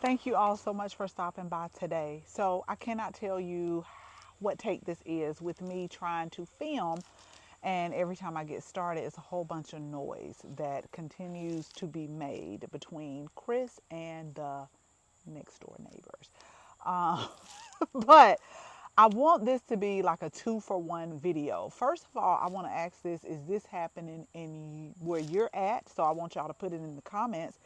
Thank you all so much for stopping by today. So I cannot tell you what take this is with me trying to film, and every time I get started it's a whole bunch of noise that continues to be made between Chris and the next door neighbors. Um, but I want this to be like a 2-for-1 video. First of all, I want to ask this: is this happening in where you're at? So I want y'all to put it in the comments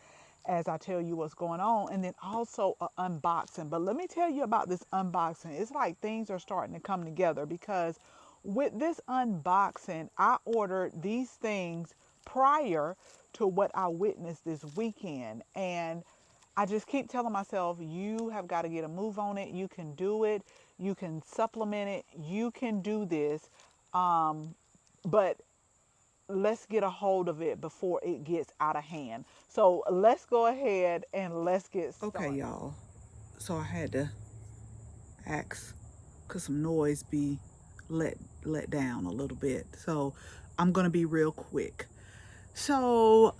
as I tell you what's going on, and then also an unboxing. But let me tell you about this unboxing. It's like things are starting to come together, because with this unboxing, I ordered these things prior to what I witnessed this weekend. And I just keep telling myself, you have got to get a move on it. You can do it. You can supplement it. You can do this. But let's get a hold of it before it gets out of hand. So let's go ahead and let's get Okay, started. y'all. So I had to ask because some noise be let let down a little bit. So I'm gonna be real quick. So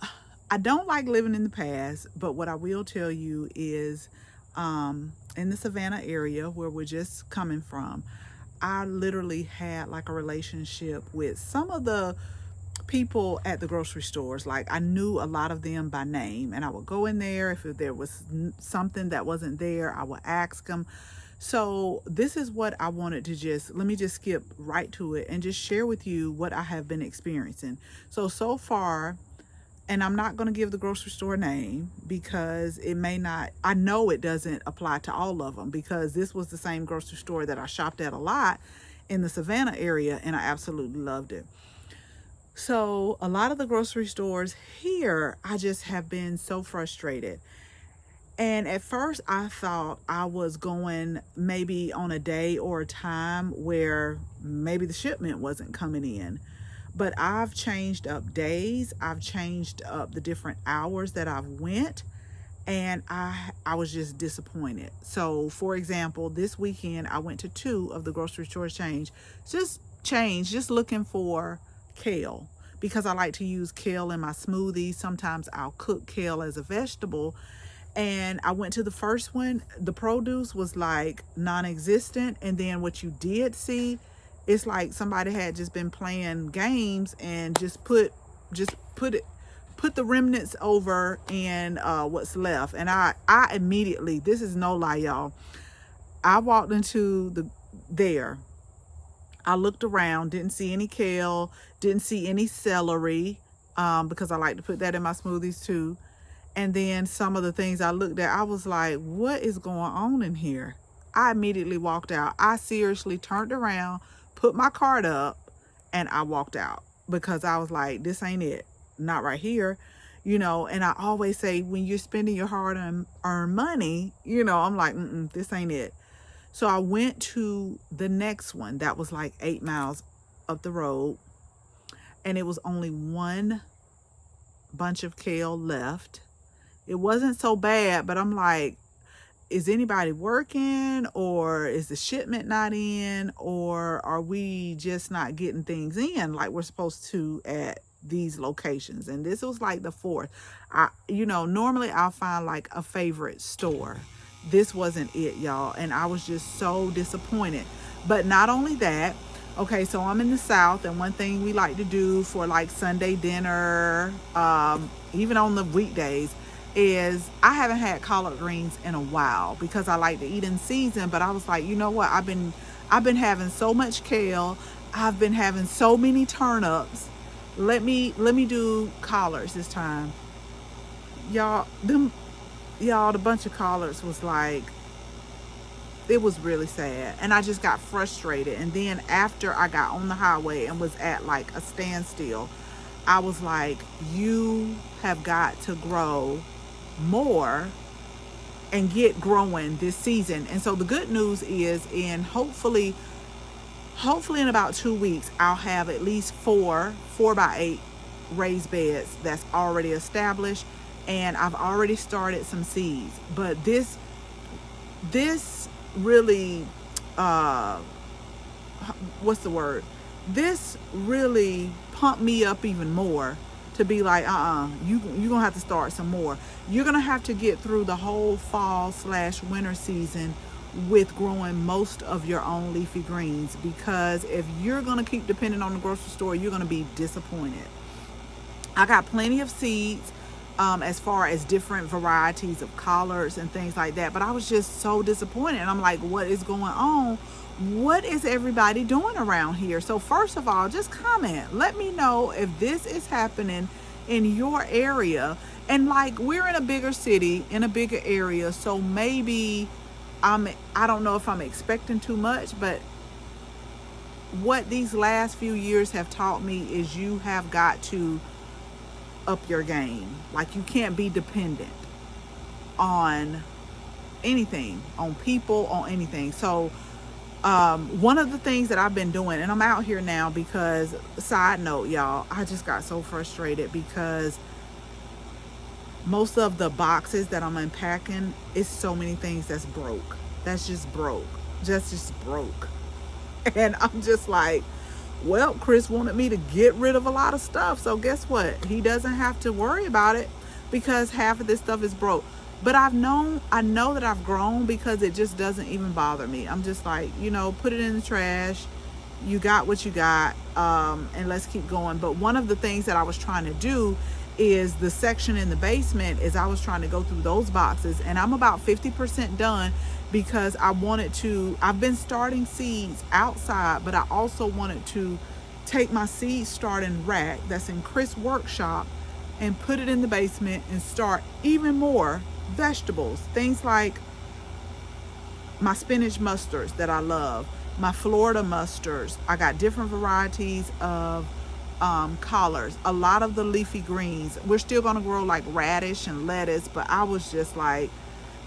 I don't like living in the past, but what I will tell you is in the Savannah area where we're just coming from, I literally had like a relationship with some of the people at the grocery stores. Like I knew a lot of them by name, and I would go in there if there was something that wasn't there. I would ask them. So this is what I wanted to just let me just skip right to it and just share with you what I have been experiencing. So far, and I'm not going to give the grocery store name because it may not, I know it doesn't apply to all of them, because this was the same grocery store that I shopped at a lot in the Savannah area, and I absolutely loved it. So, a lot of the grocery stores here, I just have been so frustrated. And at first, I thought I was going maybe on a day or a time where maybe the shipment wasn't coming in. But I've changed up days, I've changed up the different hours that I've went, and I was just disappointed. So, for example, this weekend I went to two of the grocery stores just looking for kale, because I like to use kale in my smoothies. Sometimes I'll cook kale as a vegetable. And I went to the first one, the produce was like non-existent, and then what you did see, it's like somebody had just been playing games and just put it put the remnants over in what's left. And I immediately, this is no lie, y'all, I walked into the there, I looked around, didn't see any kale, didn't see any celery, because I like to put that in my smoothies too. And then some of the things I looked at, I was like, what is going on in here? I immediately walked out. I seriously turned around, put my cart up, and I walked out, because I was like, this ain't it. Not right here. And I always say, when you're spending your hard earned money, I'm like, this ain't it. So I went to the next one that was like 8 miles up the road, and it was only one bunch of kale left. It wasn't so bad, but I'm like, is anybody working, or is the shipment not in, or are we just not getting things in like we're supposed to at these locations? And this was like the fourth. Normally I'll find like a favorite store. This wasn't it, y'all, and I was just so disappointed. But not only that, okay, so I'm in the South, and one thing we like to do for like Sunday dinner, even on the weekdays, is I haven't had collard greens in a while because I like to eat in season. But I was like, you know what? I've been having so much kale. I've been having so many turnips. Let me do collards this time. Y'all, the bunch of collards was like, it was really sad, and I just got frustrated. And then after I got on the highway and was at like a standstill, I was like, you have got to grow more and get growing this season. And so the good news is, in hopefully in about 2 weeks, I'll have at least four by eight raised beds that's already established, and I've already started some seeds. But this really, uh what's the word, this really pumped me up even more to be like, you're gonna have to start some more. You're gonna have to get through the whole fall/winter season with growing most of your own leafy greens, because if you're gonna keep depending on the grocery store, you're gonna be disappointed. I got plenty of seeds, as far as different varieties of collards and things like that. But I was just so disappointed. And I'm like, what is going on? What is everybody doing around here? So first of all, just comment. Let me know if this is happening in your area. And like, we're in a bigger city, in a bigger area. So maybe I don't know if I'm expecting too much, but what these last few years have taught me is you have got to up your game. Like, you can't be dependent on anything, on people, on anything. So one of the things that I've been doing, and I'm out here now because, side note, y'all, I just got so frustrated because most of the boxes that I'm unpacking is so many things that's broke. That's just broke. Just broke. And I'm just like, well, Chris wanted me to get rid of a lot of stuff. So guess what? He doesn't have to worry about it because half of this stuff is broke. But I know that I've grown because it just doesn't even bother me. I'm just like, put it in the trash. You got what you got, and let's keep going. But one of the things that I was trying to do is the section in the basement is I was trying to go through those boxes, and I'm about 50% done because I've been starting seeds outside, but I also wanted to take my seed starting rack that's in Chris' workshop and put it in the basement and start even more vegetables. Things like my spinach mustards that I love, my Florida mustards. I got different varieties of collards, a lot of the leafy greens. We're still going to grow like radish and lettuce, but I was just like,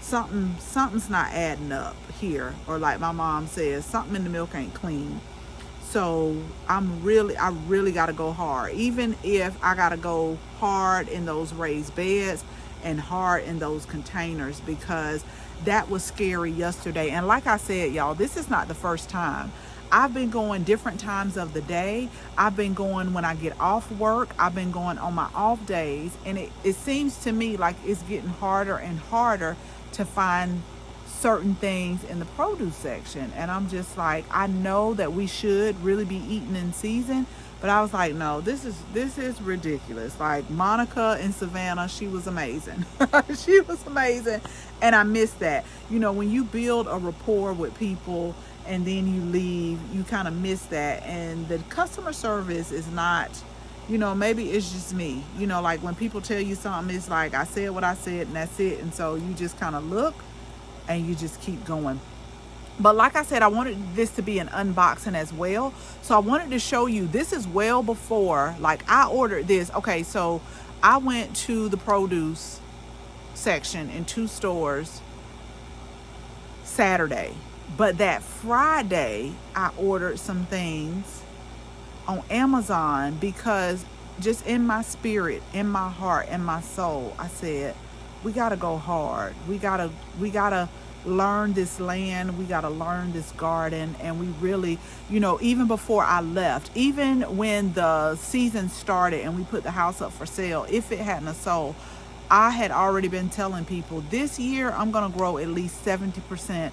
something's not adding up here. Or like my mom says, something in the milk ain't clean. So I really got to go hard, even if I got to go hard in those raised beds and hard in those containers, because that was scary yesterday. And like I said, y'all, this is not the first time. I've been going different times of the day. I've been going when I get off work. I've been going on my off days. And it seems to me like it's getting harder and harder to find certain things in the produce section. And I'm just like, I know that we should really be eating in season, but I was like, no, this is ridiculous. Like Monica in Savannah, she was amazing. She was amazing. And I miss that. When you build a rapport with people and then you leave, you kind of miss that. And the customer service is not, maybe it's just me. Like when people tell you something, it's like, I said what I said and that's it. And so you just kind of look and you just keep going. But like I said, I wanted this to be an unboxing as well. So I wanted to show you, this is well before, like I ordered this. Okay, so I went to the produce section in 2 stores Saturday. But that Friday, I ordered some things on Amazon because just in my spirit, in my heart, in my soul, I said, we got to go hard. We got to learn this land. We got to learn this garden. And we really, even before I left, even when the season started and we put the house up for sale, if it hadn't a sold, I had already been telling people this year I'm going to grow at least 70%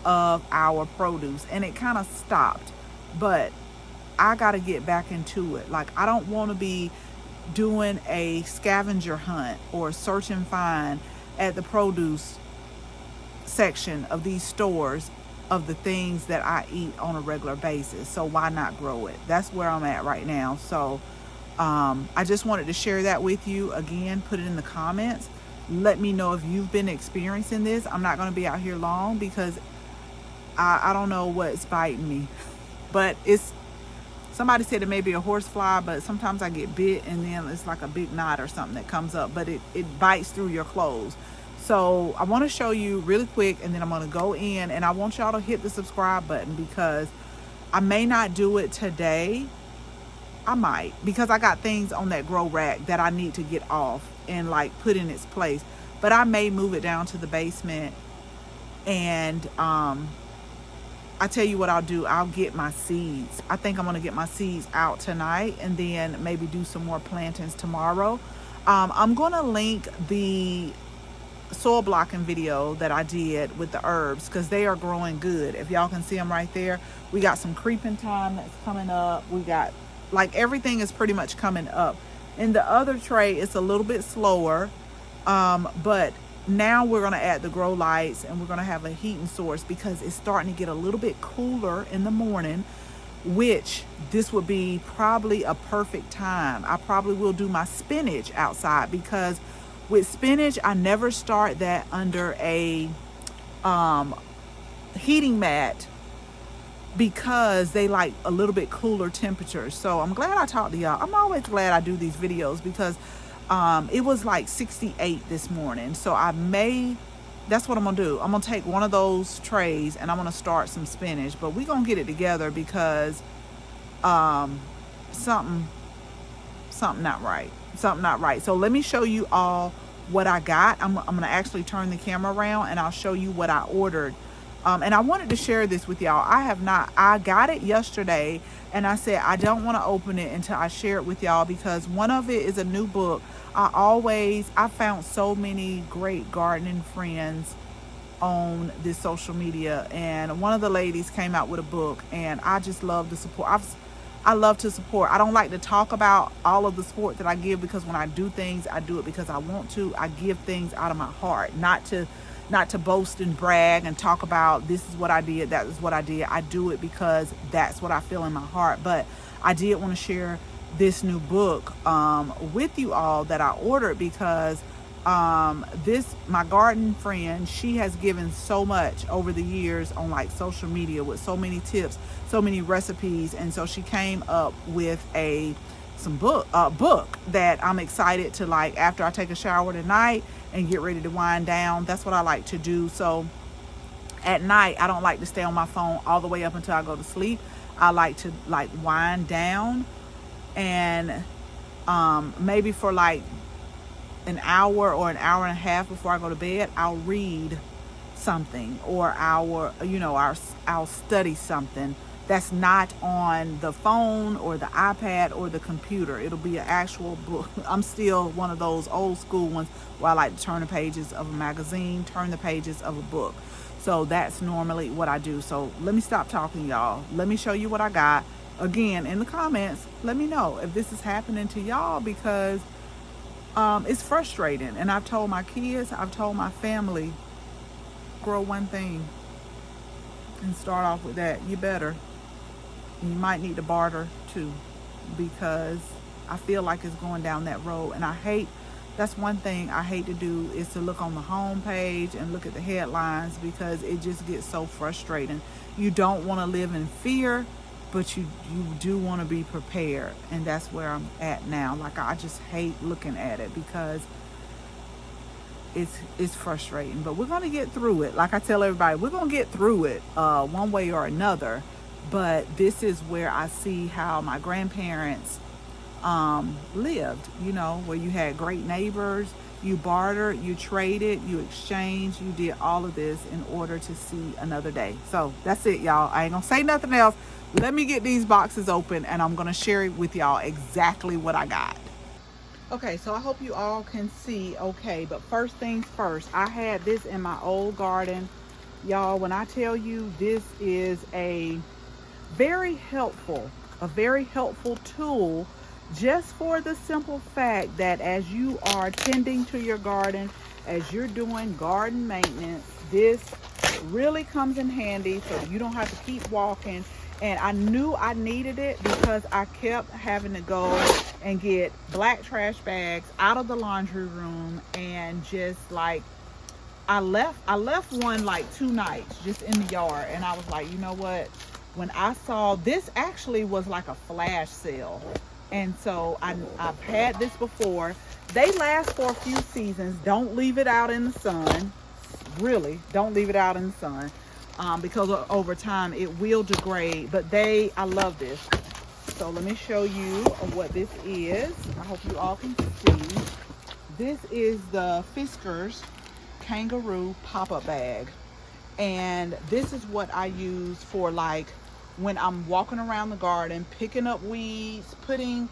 of our produce. And it kind of stopped, but I got to get back into it. Like, I don't want to be doing a scavenger hunt or search and find at the produce section of these stores of the things that I eat on a regular basis. So why not grow it? That's where I'm at right now. So I just wanted to share that with you. Again, put it in the comments. Let me know if you've been experiencing this. I'm not going to be out here long because I don't know what's biting me, but somebody said it may be a horse fly, but sometimes I get bit and then it's like a big knot or something that comes up, but it bites through your clothes. So I want to show you really quick, and then I'm going to go in and I want y'all to hit the subscribe button because I may not do it today. I might, because I got things on that grow rack that I need to get off and like put in its place, but I may move it down to the basement and I tell you what I'll do. I'll get my seeds. I think I'm going to get my seeds out tonight and then maybe do some more plantings tomorrow. I'm going to link the soil blocking video that I did with the herbs because they are growing good. If y'all can see them right there, we got some creeping time that's coming up. We got, like, everything is pretty much coming up. In the other tray, it's a little bit slower, but now we're going to add the grow lights and we're going to have a heating source because it's starting to get a little bit cooler in the morning, which this would be probably a perfect time. I probably will do my spinach outside because with spinach, I never start that under a heating mat because they like a little bit cooler temperatures. So I'm glad I talked to y'all. I'm always glad I do these videos because it was like 68 this morning. So that's what I'm gonna do. I'm gonna take one of those trays and I'm gonna start some spinach, but we're gonna get it together because something not right. Something not right. So let me show you all what I got. I'm gonna actually turn the camera around and I'll show you what I ordered. And I wanted to share this with y'all. I got it yesterday and I said I don't want to open it until I share it with y'all because one of it is a new book. I found so many great gardening friends on this social media, and one of the ladies came out with a book, and I just love the support. I love to support. I don't like to talk about all of the support that I give because when I do things, I do it because I want to. I give things out of my heart, not to boast and brag and talk about this is what I did, that is what I did. I do it because that's what I feel in my heart. But I did want to share this new book with you all that I ordered because my garden friend, she has given so much over the years on like social media with so many tips, so many recipes, and so she came up with a book that I'm excited to, like, after I take a shower tonight and get ready to wind down. That's what I like to do. So at night I don't like to stay on my phone all the way up until I go to sleep. I like to like wind down and maybe for like an hour or an hour and a half before I go to bed, I'll read something or I'll study something that's not on the phone or the iPad or the computer. It'll be an actual book. I'm still one of those old school ones where I like to turn the pages of a magazine, turn the pages of a book. So that's normally what I do. So let me stop talking, y'all. Let me show you what I got. Again, in the comments, let me know if this is happening to y'all because it's frustrating. And I've told my kids, I've told my family, grow one thing and start off with that. You better. You might need to barter too because I feel like it's going down that road. And that's one thing I hate to do is to look on the home page and look at the headlines because it just gets so frustrating. You don't want to live in fear, but you do want to be prepared. And that's where I'm at now. Like, I just hate looking at it because it's frustrating, but we're going to get through it. Like I tell everybody, we're going to get through it one way or another. But this is where I see how my grandparents lived, where you had great neighbors, you bartered, you traded, you exchanged, you did all of this in order to see another day. So that's it, y'all. I ain't gonna say nothing else. Let me get these boxes open and I'm gonna share it with y'all exactly what I got. Okay, so I hope you all can see okay, but first things first, I had this in my old garden. Y'all, when I tell you this is a very helpful tool, just for the simple fact that as you are tending to your garden, as you're doing garden maintenance, this really comes in handy so you don't have to keep walking. And I knew I needed it because I kept having to go and get black trash bags out of the laundry room, and just like I left one like 2 nights just in the yard, and I was like, you know what, when I saw this actually was like a flash sale, and so I've had this before. They last for a few seasons. Don't leave it out in the sun. Really, don't leave it out in the sun because over time it will degrade. But I love this. So let me show you what this is. I hope you all can see. This is the Fiskars Kangaroo pop-up bag. And this is what I use for, like, when I'm walking around the garden, picking up weeds, putting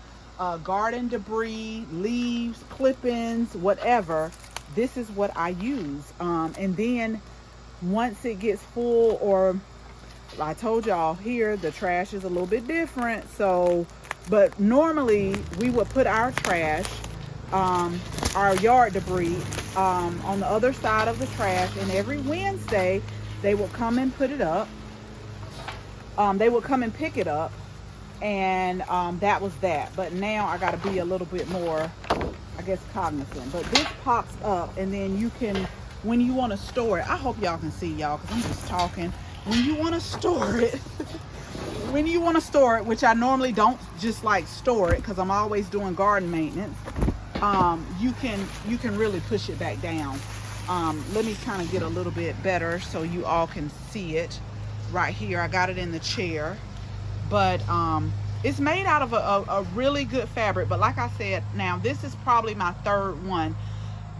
garden debris, leaves, clippings, whatever. This is what I use. And then once it gets full, or I told y'all here, the trash is a little bit different. So, but normally we would put our trash, our yard debris, on the other side of the trash. And every Wednesday, they would come and put it up. They would come and pick it up. And that was that. But now I got to be a little bit more, I guess, cognizant. But this pops up, and then you can, when you want to store it, I hope y'all can see, y'all, because I'm just talking. When you want to store it, which I normally don't just like store it because I'm always doing garden maintenance, you can really push it back down. Let me kind of get a little bit better so you all can see it right here. I got it in the chair, but it's made out of a really good fabric. But like I said, now this is probably my third one,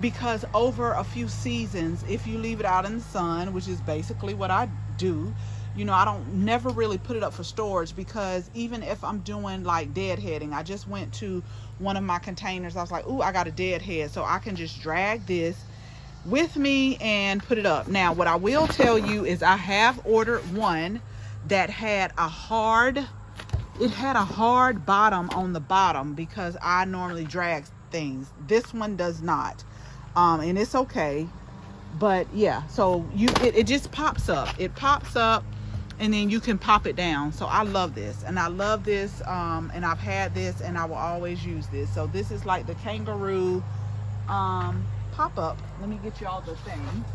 because over a few seasons, if you leave it out in the sun, which is basically what I do, you know, I don't never really put it up for storage, because even if I'm doing like deadheading, I just went to one of my containers. I was like, ooh, I got a deadhead, so I can just drag this with me and put it up. Now, what I will tell you is I have ordered one that had a hard bottom on the bottom, because I normally drag things. This one does not. And it's okay. But yeah, so it just pops up. It pops up, and then you can pop it down. So I love this, and I love this, and I've had this, and I will always use this. So this is like the kangaroo pop-up. Let me get y'all the thing.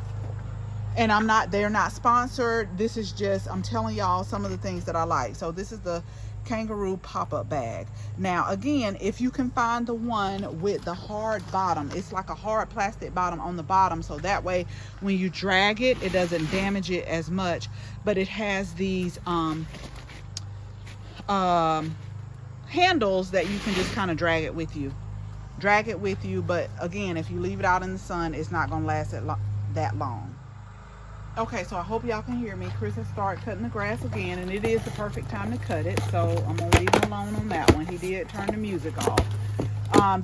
And they're not sponsored. This is just, I'm telling y'all some of the things that I like. So this is the kangaroo pop-up bag. Now again, if you can find the one with the hard bottom, it's like a hard plastic bottom on the bottom, so that way when you drag it, it doesn't damage it as much. But it has these handles that you can just kind of drag it with you. But again, if you leave it out in the sun, it's not gonna last that long. Okay, so I hope y'all can hear me. Chris has started cutting the grass again, and it is the perfect time to cut it, so I'm going to leave him alone on that one. He did turn the music off.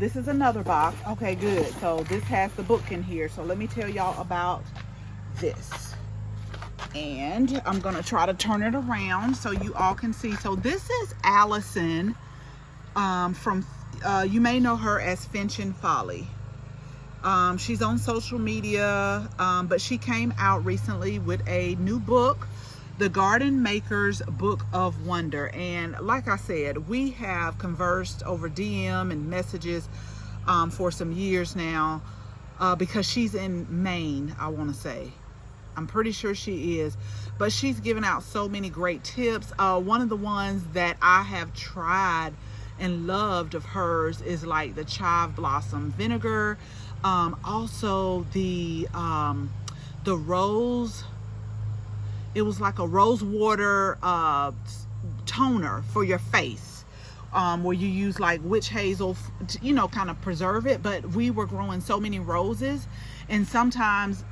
This is another box. Okay, good. So this has the book in here, so let me tell y'all about this. And I'm going to try to turn it around so you all can see. So this is Allison from, you may know her as Finch and Folly. She's on social media, but she came out recently with a new book, The Garden Maker's Book of Wonder. And like I said, we have conversed over DM and messages for some years now, because she's in Maine, I want to say. I'm pretty sure she is, but she's given out so many great tips. One of the ones that I have tried and loved of hers is like the chive blossom vinegar. Also the rose, it was like a rose water toner for your face, where you use like witch hazel, you know, kind of preserve it. But we were growing so many roses, and sometimes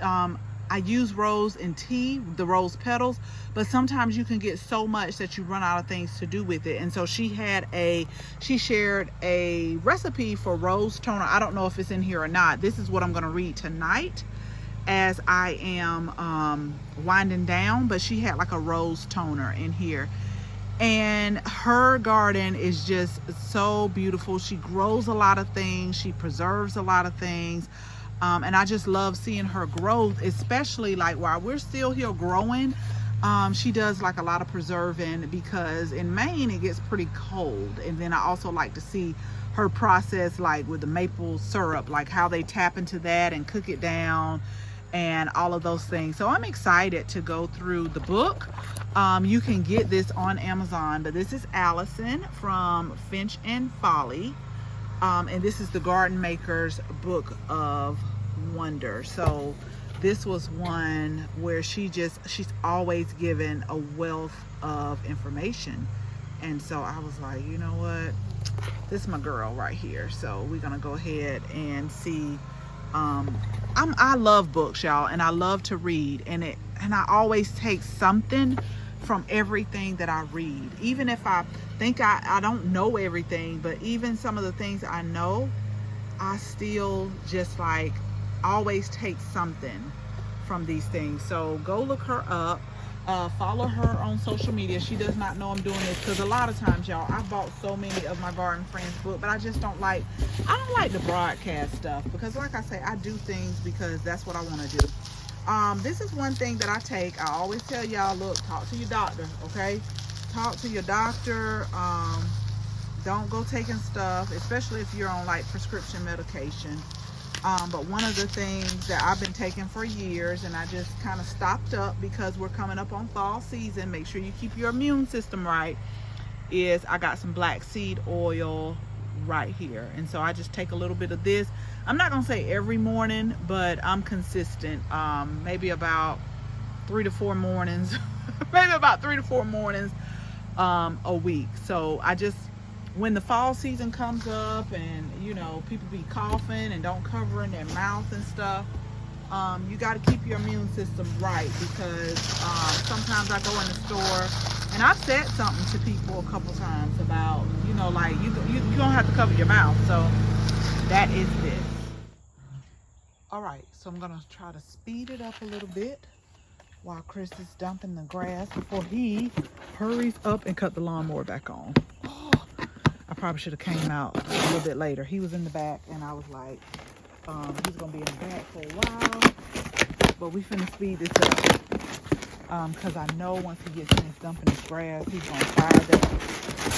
I use rose in tea, the rose petals, but sometimes you can get so much that you run out of things to do with it. And so she shared a recipe for rose toner. I don't know if it's in here or not. This is what I'm going to read tonight as I am winding down, but she had like a rose toner in here. And her garden is just so beautiful. She grows a lot of things. She preserves a lot of things. And I just love seeing her growth, especially like while we're still here growing. She does like a lot of preserving, because in Maine it gets pretty cold. And then I also like to see her process, like with the maple syrup, like how they tap into that and cook it down and all of those things. So I'm excited to go through the book. You can get this on Amazon, but this is Allison from Finch and Folly. And this is the Garden Maker's Book of Wonder. So this was one where she's always given a wealth of information. And so I was like, you know what? This is my girl right here. So we're going to go ahead and see I love books, y'all, and I love to read, and I always take something from everything that I read. Even if I think I don't know everything, but even some of the things I know, I still just like always take something from these things. So go look her up. Follow her on social media. She does not know I'm doing this, because a lot of times, y'all, I've bought so many of my garden friends books, but I don't like the broadcast stuff, because like I say, I do things because that's what I want to do. This is one thing that I take. I always tell y'all, look, talk to your doctor, okay? Talk to your doctor. Don't go taking stuff, especially if you're on like prescription medication. But one of the things that I've been taking for years, and I just kind of stopped up because we're coming up on fall season, make sure you keep your immune system right, is I got some black seed oil right here. And so I just take a little bit of this. I'm not gonna say every morning, but I'm consistent. Maybe about 3 to 4 mornings maybe about 3 to 4 mornings a week. So I just, when the fall season comes up and people be coughing and don't cover in their mouth and stuff, you got to keep your immune system right, because sometimes I go in the store and I've said something to people a couple times about like you don't have to cover your mouth. So that is this. All right, so I'm gonna try to speed it up a little bit while Chris is dumping the grass before he hurries up and cut the lawnmower back on. I probably should have came out a little bit later. He was in the back, and I was like, he's gonna be in the back for a while, but we finna speed this up, because I know once he gets finished dumping his grass, he's gonna fire that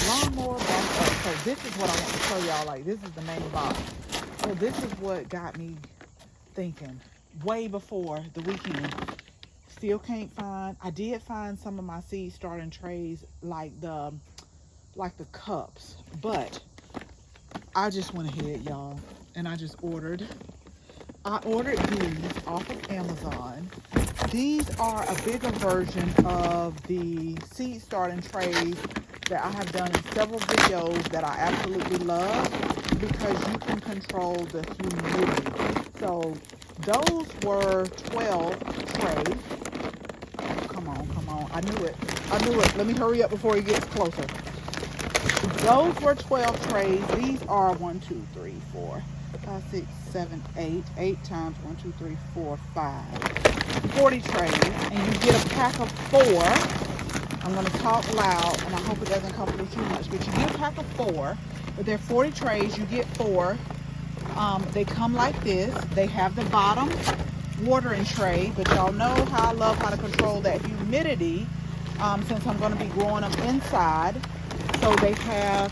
lawnmower back up. So this is what I want to show y'all. Like, this is the main box. So this is what got me thinking way before the weekend. Still can't find. I did find some of my seed starting trays, like the cups, but I just went ahead, y'all, and I ordered these off of Amazon. These are a bigger version of the seed starting trays that I have done in several videos that I absolutely love, because you can control the humidity. So those were 12 trays. Come on. I knew it. Let me hurry up before he gets closer. Those were 12 trays. These are 1, 2, 3, 4, 5, 6, 7, 8. 8 times 1, 2, 3, 4, 5. 40 trays. And you get a pack of 4. I'm going to talk loud, and I hope it doesn't come through too much. But you get a pack of 4. But they're 40 trays. You get 4. They come like this. They have the bottom watering tray. But y'all know how I love how to control that humidity, since I'm going to be growing them inside. So they have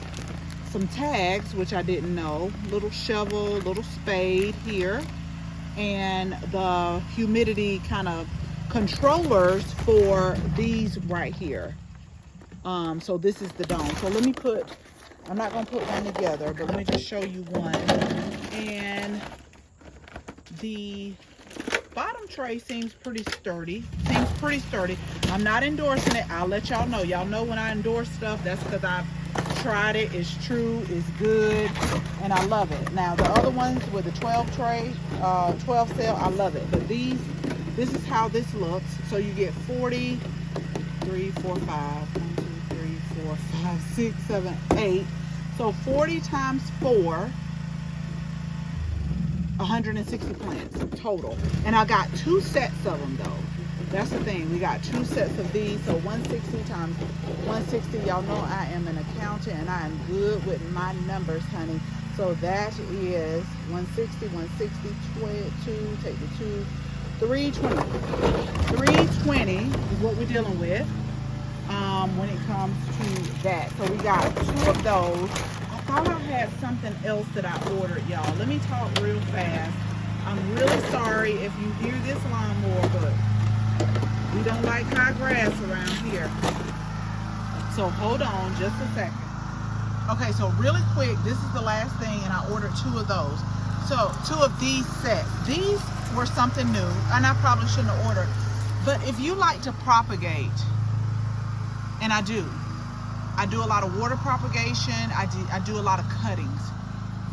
some tags, which I didn't know. Little shovel, little spade here. And the humidity kind of controllers for these right here. So this is the dome. So let me I'm not going to put one together, but let me just show you one. And the bottom tray seems pretty sturdy. I'm not endorsing it. I'll let y'all know. Y'all know when I endorse stuff, that's because I've tried it. It's true. It's good. And I love it. Now, the other ones with the 12 tray, 12 cell, I love it. But this is how this looks. So you get 40, 3, 4, 5, 1, 2, 3, 4, 5, 6, 7, 8. So 40 times 4, 160 plants total. And I got 2 sets of them though. That's the thing. We got 2 sets of these. So 160 times 160. Y'all know I am an accountant and I am good with my numbers, honey. So that is 160, 160, 22, take the 2, 320. 320 is what we're dealing with when it comes to that. So we got 2 of those. I thought I had something else that I ordered, y'all. Let me talk real fast. I'm really sorry if you hear this lawnmower, but we don't like high grass around here. So hold on just a second. Okay, so really quick, this is the last thing, and I ordered 2 of those. So 2 of these sets. These were something new, and I probably shouldn't have ordered. But if you like to propagate, and I do a lot of water propagation. I do a lot of cuttings.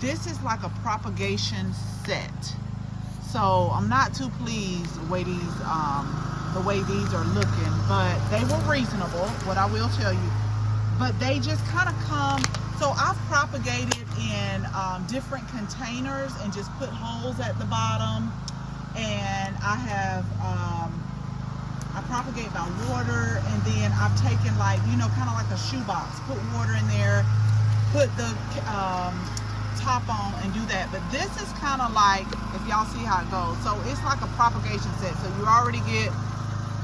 This is like a propagation set. So I'm not too pleased the way these are looking, but they were reasonable, what I will tell you. But they just kind of come. So I've propagated in different containers and just put holes at the bottom. And I have I propagate by water, and then I've taken, like, you know, kind of like a shoebox, put water in there, put the top on and do that. But this is kind of like, if y'all see how it goes, so it's like a propagation set. So you already get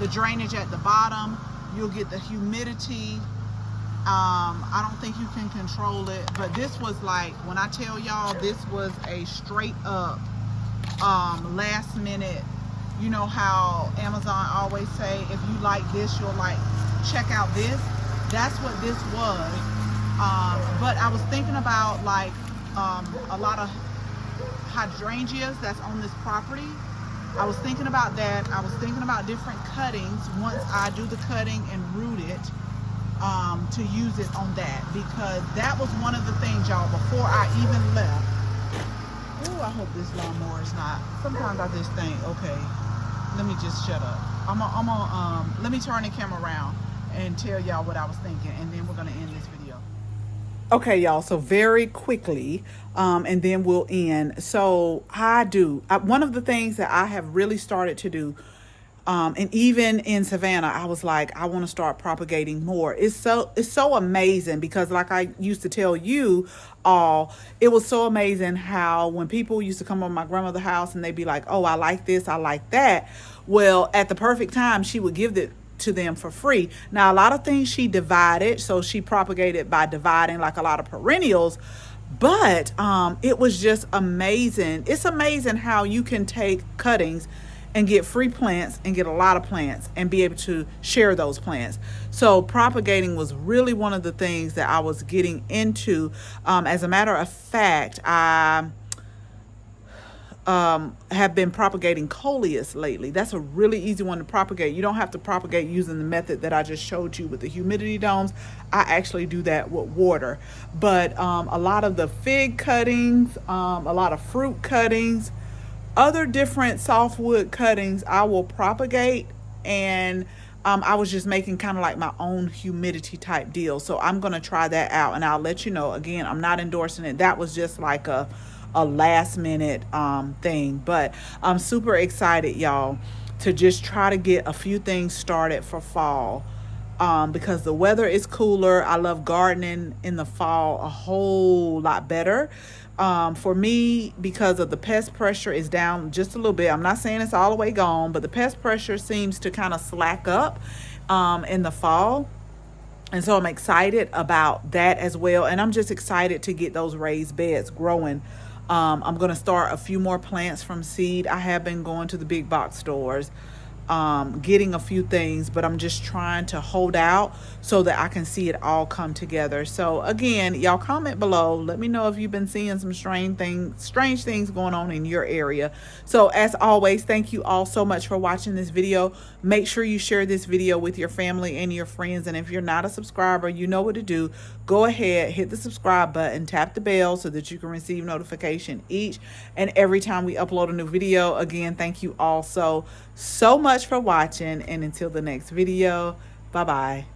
the drainage at the bottom, you'll get the humidity. I don't think you can control it, but this was like, when I tell y'all, this was a straight up last minute. You know how Amazon always say, if you like this, you'll like check out this. That's what this was. But I was thinking about, like, a lot of hydrangeas that's on this property. I was thinking about that. I was thinking about different cuttings once I do the cutting and root it, to use it on that, because that was one of the things, y'all, before I even left. Ooh, I hope this lawnmower is not. Sometimes I just think, okay, let me just shut up. Let me turn the camera around and tell y'all what I was thinking, and then we're gonna end this video. Okay, y'all, so very quickly, and then we'll end. So one of the things that I have really started to do, and even in Savannah, I was like, I want to start propagating more. It's so amazing, because like I used to tell you all, it was so amazing how when people used to come over my grandmother's house and they'd be like, oh, I like this, I like that. Well, at the perfect time, she would give it to them for free. Now, a lot of things she divided, so she propagated by dividing, like a lot of perennials. But it was just amazing. It's amazing how you can take cuttings and get free plants and get a lot of plants and be able to share those plants. So propagating was really one of the things that I was getting into. As a matter of fact, I have been propagating coleus lately. That's a really easy one to propagate. You don't have to propagate using the method that I just showed you with the humidity domes. I actually do that with water. But a lot of the fig cuttings, a lot of fruit cuttings, other different softwood cuttings, I will propagate. And I was just making kind of like my own humidity type deal. So I'm going to try that out, and I'll let you know. Again, I'm not endorsing it. That was just like a last minute thing. But I'm super excited, y'all, to just try to get a few things started for fall. Because the weather is cooler. I love gardening in the fall a whole lot better. For me, because of the pest pressure is down just a little bit. I'm not saying it's all the way gone, but the pest pressure seems to kind of slack up in the fall. And so I'm excited about that as well. And I'm just excited to get those raised beds growing. I'm going to start a few more plants from seed. I have been going to the big box stores, getting a few things, but I'm just trying to hold out so that I can see it all come together. So again, y'all comment below. Let me know if you've been seeing some strange things going on in your area. So as always, thank you all so much for watching this video. Make sure you share this video with your family and your friends. And if you're not a subscriber, you know what to do. Go ahead, hit the subscribe button, tap the bell so that you can receive notification each and every time we upload a new video. Again, thank you all so much for watching, and until the next video, bye bye.